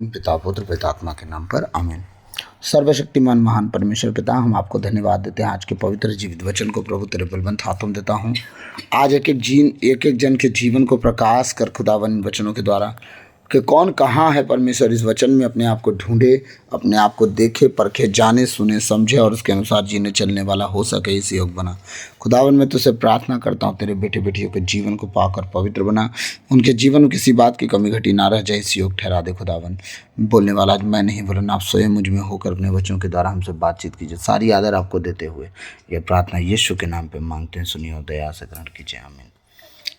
पिता पुत्र पितात्मा के नाम पर आमीन। सर्वशक्तिमान महान परमेश्वर पिता, हम आपको धन्यवाद देते हैं आज के पवित्र जीवित वचन को प्रभु तेरे बलवंत हाथों में देता हूँ। आज एक एक जन के जीवन को प्रकाश कर खुदावन वचनों के द्वारा कि कौन कहाँ है परमेश्वर, इस वचन में अपने आप को ढूंढे, अपने आप को देखे, परखे, जाने, सुने, समझे और उसके अनुसार जीने चलने वाला हो सके, इस योग बना। खुदावन मैं तुझसे प्रार्थना करता हूँ तेरे बेटे बेटियों के जीवन को पाकर पवित्र बना, उनके जीवन में किसी बात की कमी घटी ना रह जाए, इस योग ठहरा दे। खुदावन बोलने वाला आज मैं नहीं बोलना, आप स्वयं मुझ में होकर अपने बच्चों के द्वारा हमसे बातचीत कीजिए। सारी आदर आपको देते हुए यह प्रार्थना यीशु के नाम पर मांगते हैं, सुनिए और दया से ग्रहण कीजिए, आमीन।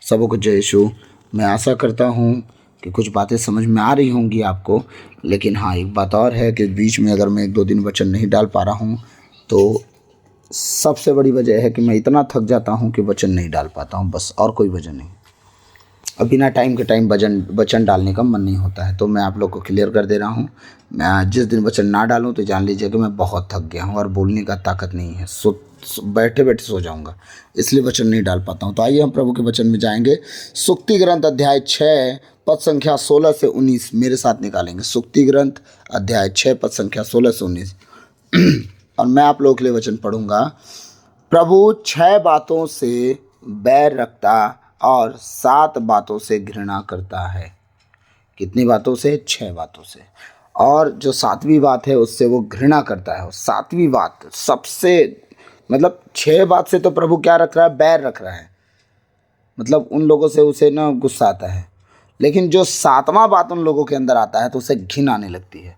सबों को जय यीशु। मैं आशा करता हूँ कि कुछ बातें समझ में आ रही होंगी आपको, लेकिन हाँ, एक बात और है कि बीच में अगर मैं 1-2 दिन वचन नहीं डाल पा रहा हूँ तो सबसे बड़ी वजह है कि मैं इतना थक जाता हूँ कि वचन नहीं डाल पाता हूँ, बस, और कोई वजह नहीं। अब बिना टाइम के टाइम वचन डालने का मन नहीं होता है, तो मैं आप लोग को क्लियर कर दे रहा हूँ। मैं जिस दिन वचन ना डालूँ तो जान लीजिए कि मैं बहुत थक गया हूँ और बोलने का ताकत नहीं है, बैठे बैठे सो जाऊँगा, इसलिए वचन नहीं डाल पाता हूँ। तो आइए हम प्रभु के वचन में जाएंगे। सुक्ति ग्रंथ अध्याय 6 पद संख्या 16 से 19 मेरे साथ निकालेंगे। सुक्ति ग्रंथ अध्याय 6 पद संख्या 16 से 19 और मैं आप लोगों के लिए वचन पढ़ूंगा। प्रभु 6 बातों से बैर रखता और 7 बातों से घृणा करता है। कितनी बातों से? 6 बातों से। और जो 7वीं बात है उससे वो घृणा करता है। 7वीं बात सबसे, मतलब 6 बात से तो प्रभु क्या रख रहा है? बैर रख रहा है, मतलब उन लोगों से उसे ना गुस्सा आता है। लेकिन जो 7वां बात उन लोगों के अंदर आता है तो उसे घिन आने लगती है।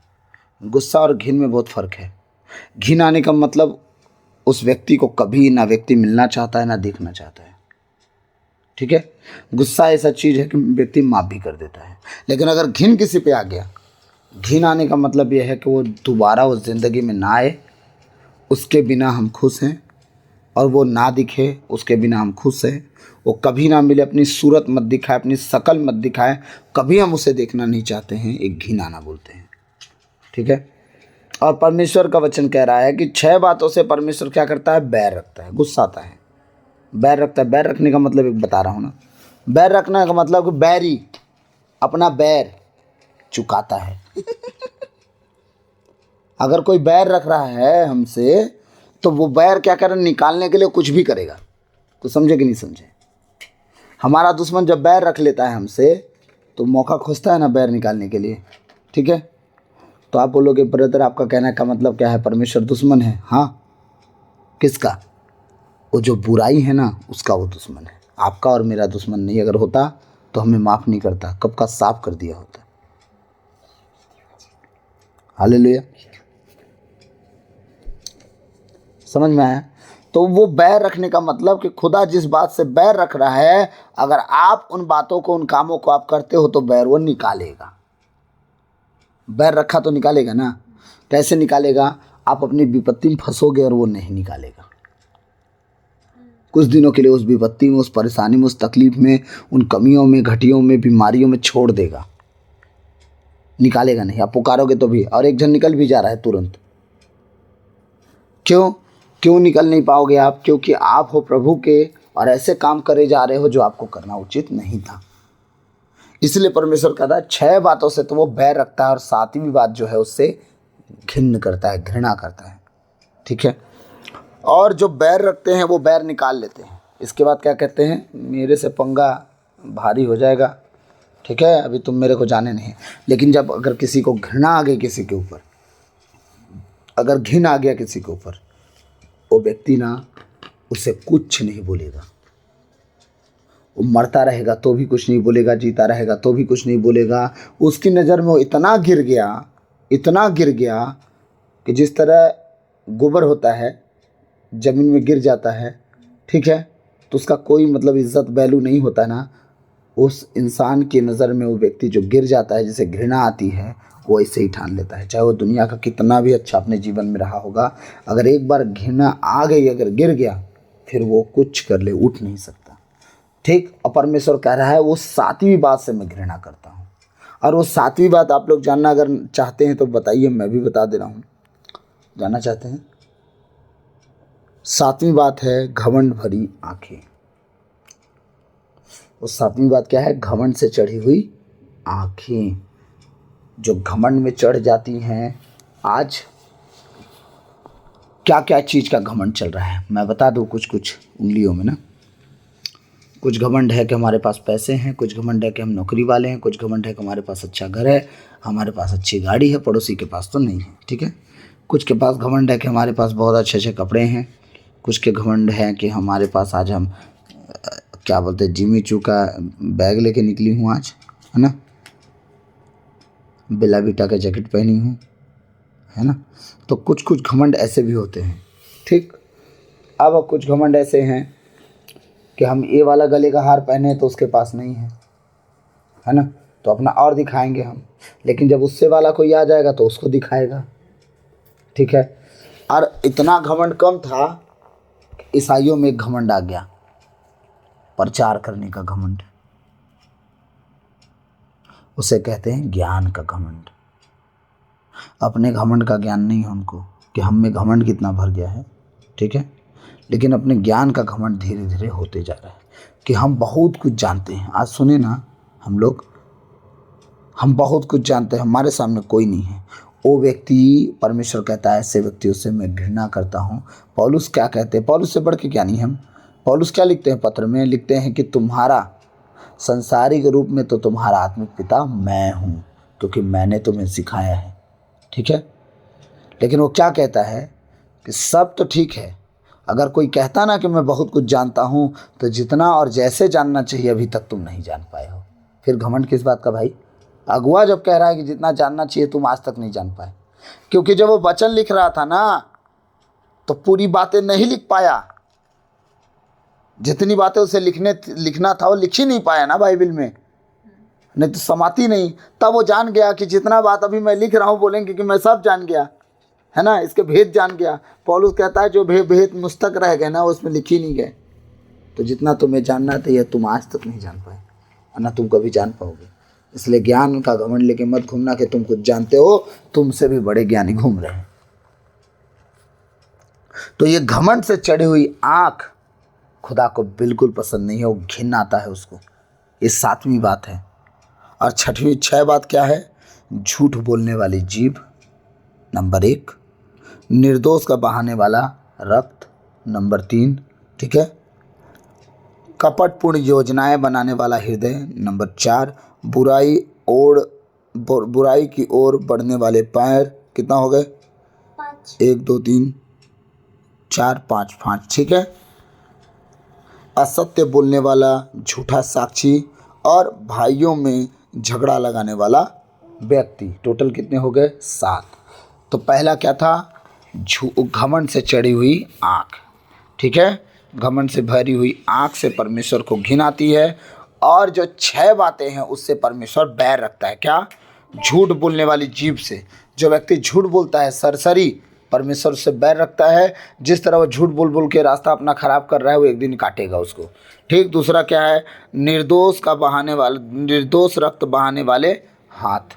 गुस्सा और घिन में बहुत फ़र्क है। घिन आने का मतलब उस व्यक्ति को कभी ना व्यक्ति मिलना चाहता है ना देखना चाहता है, ठीक है। गुस्सा ऐसा चीज़ है कि व्यक्ति माफ़ भी कर देता है। लेकिन अगर घिन किसी पे आ गया, घिन आने का मतलब यह है कि वो दोबारा उस ज़िंदगी में ना आए, उसके बिना हम खुश हैं, और वो ना दिखे उसके बिना हम खुश हैं। वो कभी ना मिले, अपनी सूरत मत दिखाए, अपनी शकल मत दिखाए, कभी हम उसे देखना नहीं चाहते हैं, एक घिन आना बोलते हैं, ठीक है। और परमेश्वर का वचन कह रहा है कि 6 बातों से परमेश्वर क्या करता है? बैर रखता है, गुस्सा आता है, बैर रखता है। बैर रखने का मतलब एक बता रहा हूँ ना, बैर रखने का मतलब कि बैरी अपना बैर चुकाता है। अगर कोई बैर रख रहा है हमसे तो वो बैर क्या करे? निकालने के लिए कुछ भी करेगा। तो समझे कि नहीं समझे? हमारा दुश्मन जब बैर रख लेता है हमसे तो मौका खोजता है ना बैर निकालने के लिए, ठीक है। तो आप बोलोगे ब्रदर आपका कहने का मतलब क्या है? परमेश्वर दुश्मन है? हाँ। किसका? वो जो बुराई है ना उसका वो दुश्मन है। आपका और मेरा दुश्मन नहीं। अगर होता तो हमें माफ़ नहीं करता, कब का साफ कर दिया होता। हालेलुया। समझ में आया? तो वो बैर रखने का मतलब कि खुदा जिस बात से बैर रख रहा है, अगर आप उन बातों को, उन कामों को आप करते हो तो बैर वो निकालेगा। बैर रखा तो निकालेगा ना। कैसे निकालेगा? आप अपनी विपत्ति में फंसोगे और वो नहीं निकालेगा। कुछ दिनों के लिए उस विपत्ति में, उस परेशानी में, उस तकलीफ में, उन कमियों में, घटियों में, बीमारियों में छोड़ देगा, निकालेगा नहीं। आप पुकारोगे तो भी, और एक जन निकल भी जा रहा है तुरंत। क्यों निकल नहीं पाओगे आप? क्योंकि आप हो प्रभु के और ऐसे काम करे जा रहे हो जो आपको करना उचित नहीं था। इसलिए परमेश्वर कहता है 6 बातों से तो वो बैर रखता है और 7वीं बात जो है उससे घिन्न करता है, घृणा करता है, ठीक है। और जो बैर रखते हैं वो बैर निकाल लेते हैं। इसके बाद क्या कहते हैं? मेरे से पंगा भारी हो जाएगा, ठीक है, अभी तुम मेरे को जाने नहीं। लेकिन जब अगर किसी को घृणा आ गई किसी के ऊपर, अगर घिन आ गया किसी के ऊपर, वो व्यक्ति ना उसे कुछ नहीं बोलेगा। वो मरता रहेगा तो भी कुछ नहीं बोलेगा, जीता रहेगा तो भी कुछ नहीं बोलेगा। उसकी नज़र में वो इतना गिर गया, इतना गिर गया कि जिस तरह गोबर होता है ज़मीन में गिर जाता है, ठीक है, तो उसका कोई मतलब इज्जत वैल्यू नहीं होता ना। उस इंसान की नज़र में वो व्यक्ति जो गिर जाता है, जिसे घृणा आती है, वो ऐसे ही ठान लेता है, चाहे वो दुनिया का कितना भी अच्छा अपने जीवन में रहा होगा। अगर एक बार घृणा आ गई, अगर गिर गया, फिर वो कुछ कर ले, उठ नहीं सकता, ठीक। और परमेश्वर कह रहा है वो 7वीं बात से मैं घृणा करता हूँ। और वो 7वीं बात आप लोग जानना अगर चाहते हैं तो बताइए, मैं भी बता दे रहा हूँ। जानना चाहते हैं? 7वीं बात है घमंड भरी आंखें। वो 7वीं बात क्या है? घमंड से चढ़ी हुई आंखें। जो घमंड में चढ़ जाती हैं। आज क्या क्या चीज़ का घमंड चल रहा है मैं बता दूँ कुछ कुछ उंगलियों में ना। कुछ घमंड है कि हमारे पास पैसे हैं, कुछ घमंड है कि हम नौकरी वाले हैं, कुछ घमंड है कि हमारे पास अच्छा घर है, हमारे पास अच्छी गाड़ी है, पड़ोसी के पास तो नहीं है, ठीक है। कुछ के पास घमंड है कि हमारे पास बहुत अच्छे अच्छे कपड़े हैं, कुछ के घमंड है कि हमारे पास आज हम क्या बोलते हैं जिमी चू का बैग लेके निकली हूँ आज, है ना, बेला बीटा का जैकेट पहनी हूँ, है ना। तो कुछ कुछ घमंड ऐसे भी होते हैं, ठीक। अब कुछ घमंड ऐसे हैं कि हम ये वाला गले का हार पहने तो उसके पास नहीं है ना, तो अपना और दिखाएंगे हम, लेकिन जब उससे वाला कोई आ जाएगा तो उसको दिखाएगा, ठीक है। और इतना घमंड कम था, ईसाइयों में एक घमंड आ गया, प्रचार करने का घमंड, उसे कहते हैं ज्ञान का घमंड। अपने घमंड का ज्ञान नहीं है उनको कि हम में घमंड कितना भर गया है, ठीक है, लेकिन अपने ज्ञान का घमंड धीरे धीरे होते जा रहा है कि हम बहुत कुछ जानते हैं। आज सुने ना हम बहुत कुछ जानते हैं, हमारे सामने कोई नहीं है। वो व्यक्ति, परमेश्वर कहता है ऐसे व्यक्तियों से मैं घृणा करता हूँ। पौलुस क्या कहते हैं, पौलुस से बढ़ के क्या नहीं हम, पौलुस क्या लिखते हैं पत्र में, लिखते हैं कि तुम्हारा संसारिक रूप में तो तुम्हारा आत्मिक पिता मैं हूँ, क्योंकि मैंने तुम्हें सिखाया है, ठीक है। लेकिन वो क्या कहता है कि सब तो ठीक है, अगर कोई कहता ना कि मैं बहुत कुछ जानता हूँ, तो जितना और जैसे जानना चाहिए अभी तक तुम नहीं जान पाए हो। फिर घमंड किस बात का भाई? अगुआ जब कह रहा है कि जितना जानना चाहिए तुम आज तक नहीं जान पाए, क्योंकि जब वो वचन लिख रहा था ना तो पूरी बातें नहीं लिख पाया, जितनी बातें उसे लिखना था वो लिख ही नहीं पाया ना बाइबल में, नहीं तो समाती नहीं। तब वो जान गया कि जितना बात अभी मैं लिख रहा हूँ बोलेंगे कि मैं सब जान गया, है ना, इसके भेद जान गया। पौलुस कहता है जो भेद मुझ तक रह गए ना उसमें लिख ही नहीं गए। तो जितना तुम्हें जानना था यह तुम आज तक नहीं जान पाए, और ना तुम कभी जान पाओगे। इसलिए ज्ञान का घमंड लेके मत घूमना कि तुम कुछ जानते हो, तुमसे भी बड़े ज्ञानी घूम रहे हैं। तो ये घमंड से चढ़ी हुई आंख खुदा को बिल्कुल पसंद नहीं है, वो घिन आता है उसको। ये 7वीं बात है। और 6 बात क्या है? झूठ बोलने वाली जीभ, नंबर 1। निर्दोष का बहाने वाला रक्त, नंबर 3, ठीक है। कपटपूर्ण योजनाएं बनाने वाला हृदय, नंबर 4। बुराई की ओर बढ़ने वाले पैर, कितना हो गए? 5। 1 2 3 4 5, ठीक है। असत्य बोलने वाला, झूठा साक्षी और भाइयों में झगड़ा लगाने वाला व्यक्ति। टोटल कितने हो गए? 7। तो पहला क्या था? घमंड से चढ़ी हुई आँख, ठीक है। घमंड से भरी हुई आँख से परमेश्वर को घिन आती है। और जो 6 बातें हैं उससे परमेश्वर बैर रखता है। क्या? झूठ बोलने वाली जीभ से, जो व्यक्ति झूठ बोलता है, सरसरी, परमेश्वर से बैर रखता है। जिस तरह वो झूठ बोल बोल के रास्ता अपना खराब कर रहा है वो एक दिन काटेगा उसको, ठीक। दूसरा क्या है? निर्दोष रक्त बहाने वाले हाथ।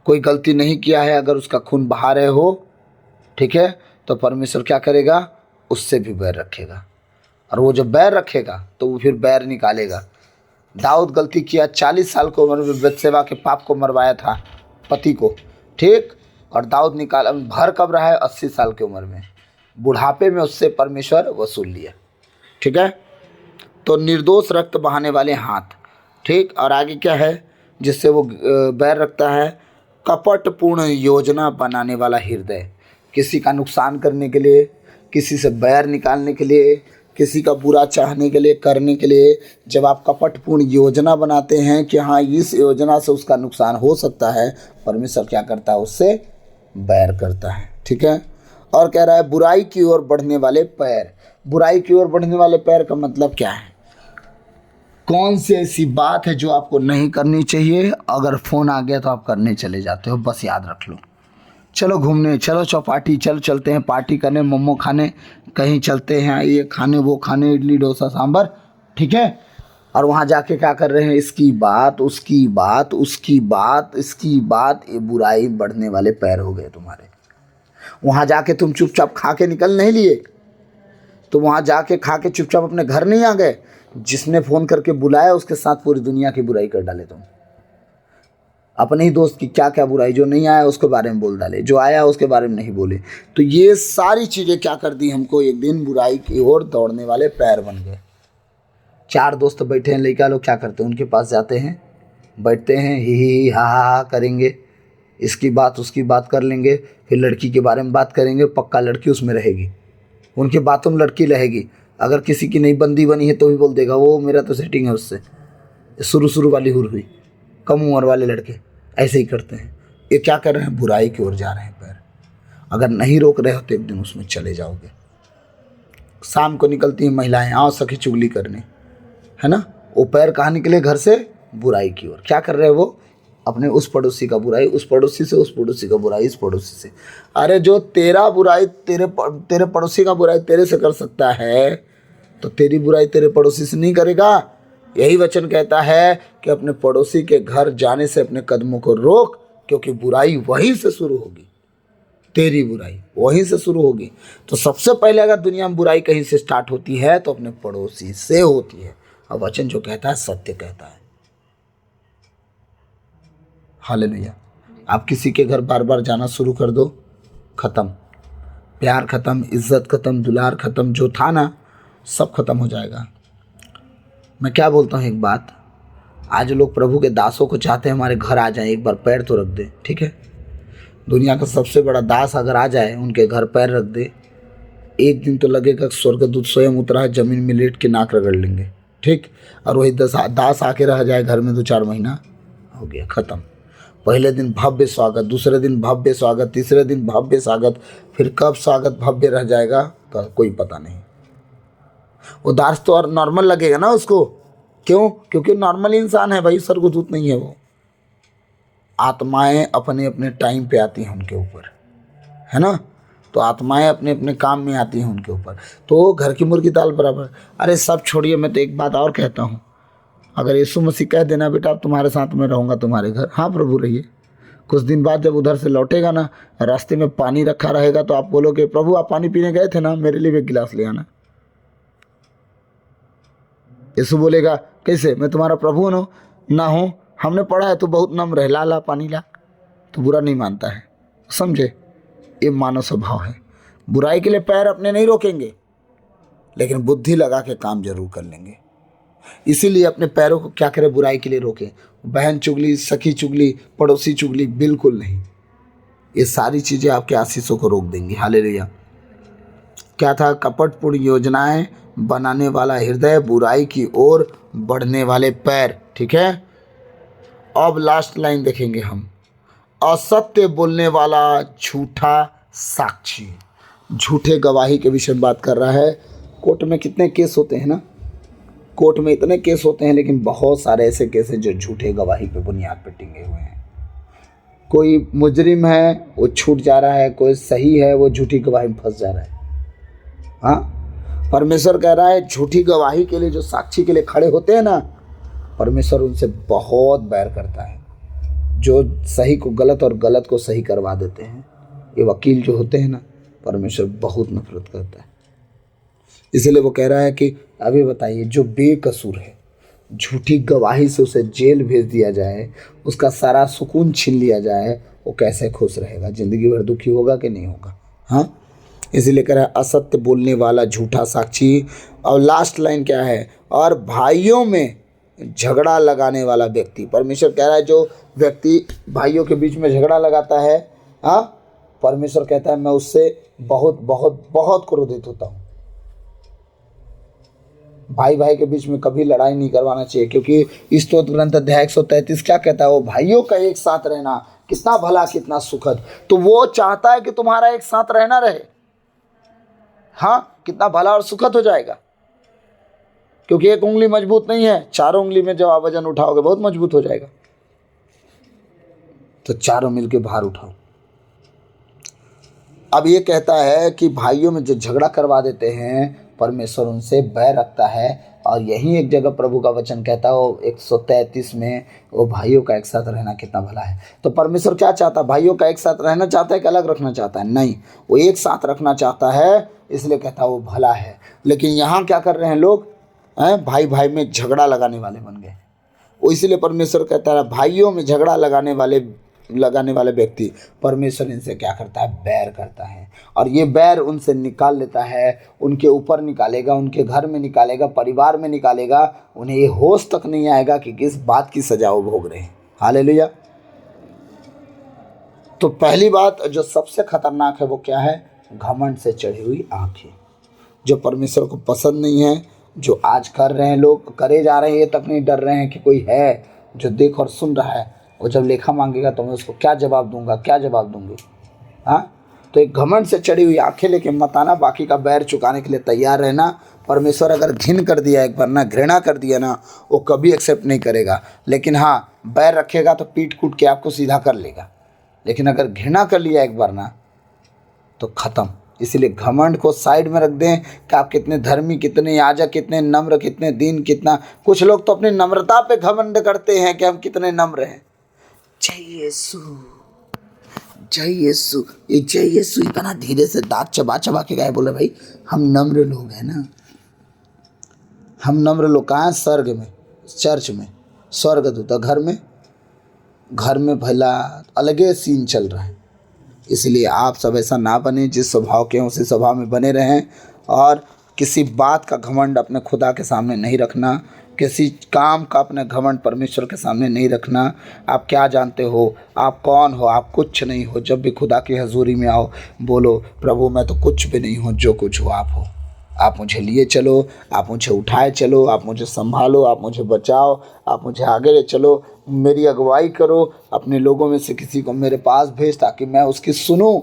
कोई गलती नहीं किया है, अगर उसका खून बहा रहे हो, ठीक है, तो परमेश्वर क्या करेगा? उससे भी बैर रखेगा। और वो जो बैर रखेगा तो वो फिर बैर निकालेगा। दाऊद गलती किया, 40 साल की उम्र में बतशेबा के पाप को मरवाया था पति को, ठीक। और दाऊद भर कब रहा है? 80 साल की उम्र में, बुढ़ापे में उससे परमेश्वर वसूल लिया, ठीक है। तो निर्दोष रक्त बहाने वाले हाथ, ठीक। और आगे क्या है जिससे वो बैर रखता है? कपटपूर्ण योजना बनाने वाला हृदय। किसी का नुकसान करने के लिए, किसी से बैर निकालने के लिए, किसी का बुरा चाहने के लिए, करने के लिए, जब आप कपटपूर्ण योजना बनाते हैं कि हाँ इस योजना से उसका नुकसान हो सकता है, परमेश्वर क्या करता है? उससे बैर करता है, ठीक है। और कह रहा है बुराई की ओर बढ़ने वाले पैर। बुराई की ओर बढ़ने वाले पैर का मतलब क्या है? कौन सी ऐसी बात है जो आपको नहीं करनी चाहिए, अगर फ़ोन आ गया तो आप करने चले जाते हो? बस याद रख लो। चलो घूमने, चलो चौपाटी, चलते हैं पार्टी करने, मोमो खाने, कहीं चलते हैं, ये खाने वो खाने, इडली डोसा सांभर, ठीक है। और वहाँ जाके क्या कर रहे हैं? इसकी बात, उसकी बात, उसकी बात, इसकी बात। ये बुराई बढ़ने वाले पैर हो गए तुम्हारे। वहाँ जाके तुम चुपचाप खा के निकल नहीं लिए, तो वहाँ जाके खा के चुपचाप अपने घर नहीं आ गए। जिसने फ़ोन करके बुलाया उसके साथ पूरी दुनिया की बुराई कर डाले तुम। अपने ही दोस्त की क्या क्या बुराई, जो नहीं आया उसके बारे में बोल डाले, जो आया उसके बारे में नहीं बोले। तो ये सारी चीज़ें क्या कर दी हमको, एक दिन बुराई की ओर दौड़ने वाले पैर बन गए। 4 दोस्त बैठे हैं, लड़का लोग क्या करते हैं, उनके पास जाते हैं, बैठते हैं, ही हा करेंगे, इसकी बात उसकी बात कर लेंगे, फिर लड़की के बारे में बात करेंगे, पक्का लड़की उसमें रहेगी, उनकी बातों में लड़की रहेगी। अगर किसी की नई बंदी बनी है तो भी बोल देगा वो मेरा तो सेटिंग है उससे, शुरू वाली हुर हुई, कम उम्र वाले लड़के ऐसे ही करते हैं। ये क्या कर रहे हैं, बुराई की ओर जा रहे हैं पैर। अगर नहीं रोक रहे हो तो एक दिन उसमें चले जाओगे। शाम को निकलती हैं महिलाएं, आओ सखी चुगली करने, है ना, वो पैर कहाँ निकले, घर से बुराई की ओर। क्या कर रहे हैं वो, अपने उस पड़ोसी का बुराई, उस पड़ोसी से, उस पड़ोसी का बुराई, इस पड़ोसी से। अरे जो तेरा बुराई तेरे पड़ोसी का बुराई तेरे से कर सकता है, तो तेरी बुराई तेरे पड़ोसी से नहीं करेगा। यही वचन कहता है कि अपने पड़ोसी के घर जाने से अपने कदमों को रोक, क्योंकि बुराई वहीं से शुरू होगी, तेरी बुराई वहीं से शुरू होगी। तो सबसे पहले अगर दुनिया में बुराई कहीं से स्टार्ट होती है तो अपने पड़ोसी से होती है। और वचन जो कहता है सत्य कहता है। हालेलुया। आप किसी के घर बार बार जाना शुरू कर दो, खत्म, प्यार खत्म, इज्जत खत्म, दुलार खत्म, जो था ना सब खत्म हो जाएगा। मैं क्या बोलता हूँ एक बात, आज लोग प्रभु के दासों को चाहते हैं हमारे घर आ जाएं, एक बार पैर तो रख दे, ठीक है। दुनिया का सबसे बड़ा दास अगर आ जाए, उनके घर पैर रख दे, एक दिन तो लगेगा स्वर्गदूत स्वयं उतरा है, जमीन में लेट के नाक रगड़ लेंगे, ठीक। और वही दास आके रह जाए घर में 2-4 महीना, हो गया खत्म। पहले दिन भव्य स्वागत, दूसरे दिन भव्य स्वागत, तीसरे दिन भव्य स्वागत, फिर कब स्वागत भव्य रह जाएगा तो कोई पता नहीं। वो दास तो और नॉर्मल लगेगा ना उसको, क्यों, क्योंकि नॉर्मल इंसान है भाई, स्वर्गदूत नहीं है वो। आत्माएं अपने अपने टाइम पे आती हैं उनके ऊपर, है ना, तो आत्माएं अपने अपने काम में आती हैं उनके ऊपर। तो घर की मुर्गी दाल बराबर। अरे सब छोड़िए, मैं तो एक बात और कहता हूँ, अगर यीशु मसीह कह देना बेटा अब तुम्हारे साथ में रहूँगा तुम्हारे घर, हाँ प्रभु रहिए। कुछ दिन बाद जब उधर से लौटेगा ना, रास्ते में पानी रखा रहेगा तो आप बोलोगे प्रभु आप पानी पीने गए थे ना, मेरे लिए भी एक गिलास ले आना। यीशु बोलेगा कैसे, मैं तुम्हारा प्रभु ना हूँ, हमने पढ़ा है, तो बहुत नम्र है, ला पानी ला, तो बुरा नहीं मानता है, समझे। ये मानव स्वभाव है। बुराई के लिए पैर अपने नहीं रोकेंगे, लेकिन बुद्धि लगा के काम जरूर कर लेंगे। इसीलिए अपने पैरों को क्या करें, बुराई के लिए रोकें। बहन चुगली, सखी चुगली, पड़ोसी चुगली बिल्कुल नहीं। ये सारी चीज़ें आपके आशीषों को रोक देंगी। हालेलुया। क्या था, कपटपूर्ण योजनाएं बनाने वाला हृदय, बुराई की ओर बढ़ने वाले पैर, ठीक है। अब लास्ट लाइन देखेंगे हम, असत्य बोलने वाला झूठा साक्षी। झूठे गवाही के विषय में बात कर रहा है। कोर्ट में कितने केस होते हैं ना, कोर्ट में इतने केस होते हैं, लेकिन बहुत सारे ऐसे केस हैं जो झूठे गवाही पे बुनियाद पर टिके हुए हैं। कोई मुजरिम है वो छूट जा रहा है, कोई सही है वो झूठी गवाही में फंस जा रहा है। हाँ, परमेश्वर कह रहा है झूठी गवाही के लिए जो साक्षी के लिए खड़े होते हैं ना, परमेश्वर उनसे बहुत बैर करता है। जो सही को गलत और गलत को सही करवा देते हैं, ये वकील जो होते हैं ना, परमेश्वर बहुत नफरत करता है। इसलिए वो कह रहा है कि अभी बताइए, जो बेकसूर है, झूठी गवाही से उसे जेल भेज दिया जाए, उसका सारा सुकून छीन लिया जाए, वो कैसे खुश रहेगा, जिंदगी भर दुखी होगा कि नहीं होगा। हाँ, इसीलिए कह रहा है असत्य बोलने वाला झूठा साक्षी। और लास्ट लाइन क्या है, और भाइयों में झगड़ा लगाने वाला व्यक्ति। परमेश्वर कह रहा है जो व्यक्ति भाइयों के बीच में झगड़ा लगाता है, हाँ, परमेश्वर कहता है मैं उससे बहुत बहुत बहुत क्रोधित होता हूँ। भाई भाई के बीच में कभी लड़ाई नहीं करवाना चाहिए, क्योंकि स्तोत्र ग्रंथ अध्याय 133 क्या कहता है, वो भाइयों का एक साथ रहना कितना भला कितना सुखद। तो वो चाहता है कि तुम्हारा एक साथ रहना रहे। हाँ, कितना भला और सुखद हो जाएगा, क्योंकि एक उंगली मजबूत नहीं है, चारों उंगली में जब आप वजन उठाओगे बहुत मजबूत हो जाएगा। तो चारों मिलके भार उठाओ। अब ये कहता है कि भाइयों में जो झगड़ा करवा देते हैं, परमेश्वर उनसे बैर रखता है। और यही एक जगह प्रभु का वचन कहता है, वो 133 में, वो भाइयों का एक साथ रहना कितना भला है। तो परमेश्वर क्या चाहता है, भाइयों का एक साथ रहना चाहता है कि अलग रखना चाहता है? नहीं, वो एक साथ रखना चाहता है, इसलिए कहता है वो भला है। लेकिन यहाँ क्या कर रहे हैं लोग, भाई भाई में झगड़ा लगाने वाले बन गए। वो इसीलिए परमेश्वर कहता है भाइयों में झगड़ा लगाने वाले व्यक्ति, परमेश्वर इनसे क्या करता है, बैर करता है। और ये बैर उनसे निकाल लेता है, उनके ऊपर निकालेगा, उनके घर में निकालेगा, परिवार में निकालेगा। उन्हें ये होश तक नहीं आएगा कि किस बात की सजा वो भोग रहे हैं। हालेलुया। तो पहली बात जो सबसे खतरनाक है वो क्या है, घमंड से चढ़ी हुई आंखें, जो परमेश्वर को पसंद नहीं है, जो आज कर रहे हैं लोग, करे जा रहे हैं, ये तक नहीं डर रहे हैं कि कोई है जो देख और सुन रहा है। वो जब लेखा मांगेगा तो मैं उसको क्या जवाब दूंगा, क्या जवाब दूंगी। हाँ, तो एक घमंड से चढ़ी हुई आंखें लेके मत आना, बाकी का बैर चुकाने के लिए तैयार रहना। परमेश्वर अगर घिन कर दिया एक बार ना, घृणा कर दिया ना, वो कभी एक्सेप्ट नहीं करेगा। लेकिन हाँ, बैर रखेगा तो पीट कूट के आपको सीधा कर लेगा। लेकिन अगर घृणा कर लिया एक बार ना, तो ख़त्म। इसीलिए घमंड को साइड में रख दें कि आप कितने धर्मी, कितने याजक, कितने नम्र, कितने दीन, कितना। कुछ लोग तो अपनी नम्रता पे घमंड करते हैं कि हम कितने नम्र हैं। जय यीशु, जय यीशु। ये जय यीशु इतना धीरे से दांत चबा चबा के गए, बोले भाई हम नम्र लोग हैं ना। हम नम्र लोग कहाँ हैं? स्वर्ग में, चर्च में, स्वर्गदूत। घर में भला अलगे सीन चल रहा है। इसलिए आप सब ऐसा ना बने, जिस स्वभाव के हैं उसी स्वभाव में बने रहें। और किसी बात का घमंड अपने खुदा के सामने नहीं रखना, किसी काम का अपने घमंड परमेश्वर के सामने नहीं रखना। आप क्या जानते हो, आप कौन हो? आप कुछ नहीं हो। जब भी खुदा की हजूरी में आओ, बोलो प्रभु मैं तो कुछ भी नहीं हूँ, जो कुछ हो आप हो। आप मुझे लिए चलो, आप मुझे उठाए चलो, आप मुझे संभालो, आप मुझे बचाओ, आप मुझे आगे ले चलो, मेरी अगुवाई करो। अपने लोगों में से किसी को मेरे पास भेज ताकि मैं उसकी सुनूं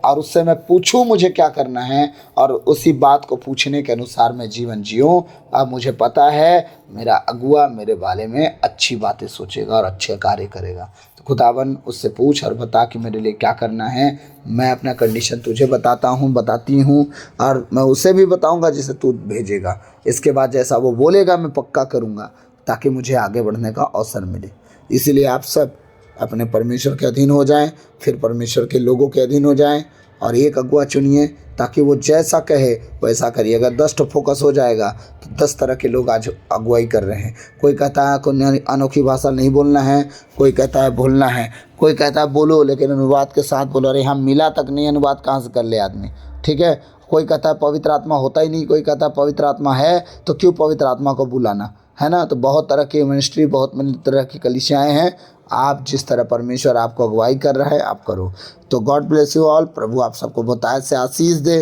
और उससे मैं पूछूं मुझे क्या करना है, और उसी बात को पूछने के अनुसार मैं जीवन जीऊं। अब मुझे पता है मेरा अगुआ मेरे बारे में अच्छी बातें सोचेगा और अच्छे कार्य करेगा। तो खुदावन उससे पूछ और बता कि मेरे लिए क्या करना है। मैं अपना कंडीशन तुझे बताती हूँ, और मैं उसे भी बताऊँगा जिसे तू भेजेगा। इसके बाद जैसा वो बोलेगा मैं पक्का करूँगा, ताकि मुझे आगे बढ़ने का अवसर मिले। इसीलिए आप सब अपने परमेश्वर के अधीन हो जाएं, फिर परमेश्वर के लोगों के अधीन हो जाएं, और एक अगुआ चुनिए ताकि वो जैसा कहे वैसा करिए। अगर 10 फोकस हो जाएगा तो 10 तरह के लोग आज अगुवाई कर रहे हैं। कोई कहता है कोई अनोखी भाषा नहीं बोलना है, कोई कहता है बोलना है, कोई कहता है बोलो लेकिन अनुवाद के साथ बोलो। अरे हम मिला तक नहीं, अनुवाद कहाँ से कर ले आदमी, ठीक है। कोई कहता है पवित्र आत्मा होता ही नहीं, कोई कहता है पवित्र आत्मा है तो क्यों पवित्र आत्मा को बुलाना, है ना। तो बहुत तरह की मिनिस्ट्री, बहुत तरह की कलीसियाएँ हैं। आप जिस तरह परमेश्वर आपको अगुवाई कर रहा है आप करो। तो गॉड ब्लेस यू ऑल। प्रभु आप सबको बहुतायत से आशीष दे।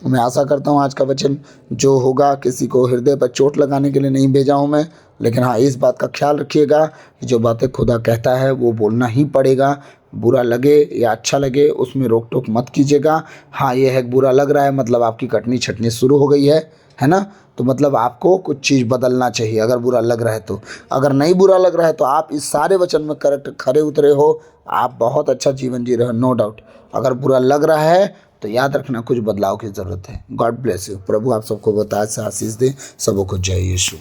मैं आशा करता हूँ आज का वचन जो होगा किसी को हृदय पर चोट लगाने के लिए नहीं भेजा हूँ मैं। लेकिन हाँ, इस बात का ख्याल रखिएगा कि जो बातें खुदा कहता है वो बोलना ही पड़ेगा। बुरा लगे या अच्छा लगे उसमें रोक टोक मत कीजिएगा। हाँ, ये है बुरा लग रहा है मतलब आपकी कटनी छटनी शुरू हो गई है ना। तो मतलब आपको कुछ चीज़ बदलना चाहिए अगर बुरा लग रहा है तो। अगर नहीं बुरा लग रहा है तो आप इस सारे वचन में करेक्ट खरे उतरे हो, आप बहुत अच्छा जीवन जी रहे हो, नो डाउट। अगर बुरा लग रहा है तो याद रखना कुछ बदलाव की ज़रूरत है। God bless you. प्रभु आप सबको बताए से आशीष दे। सबको जय यीशु।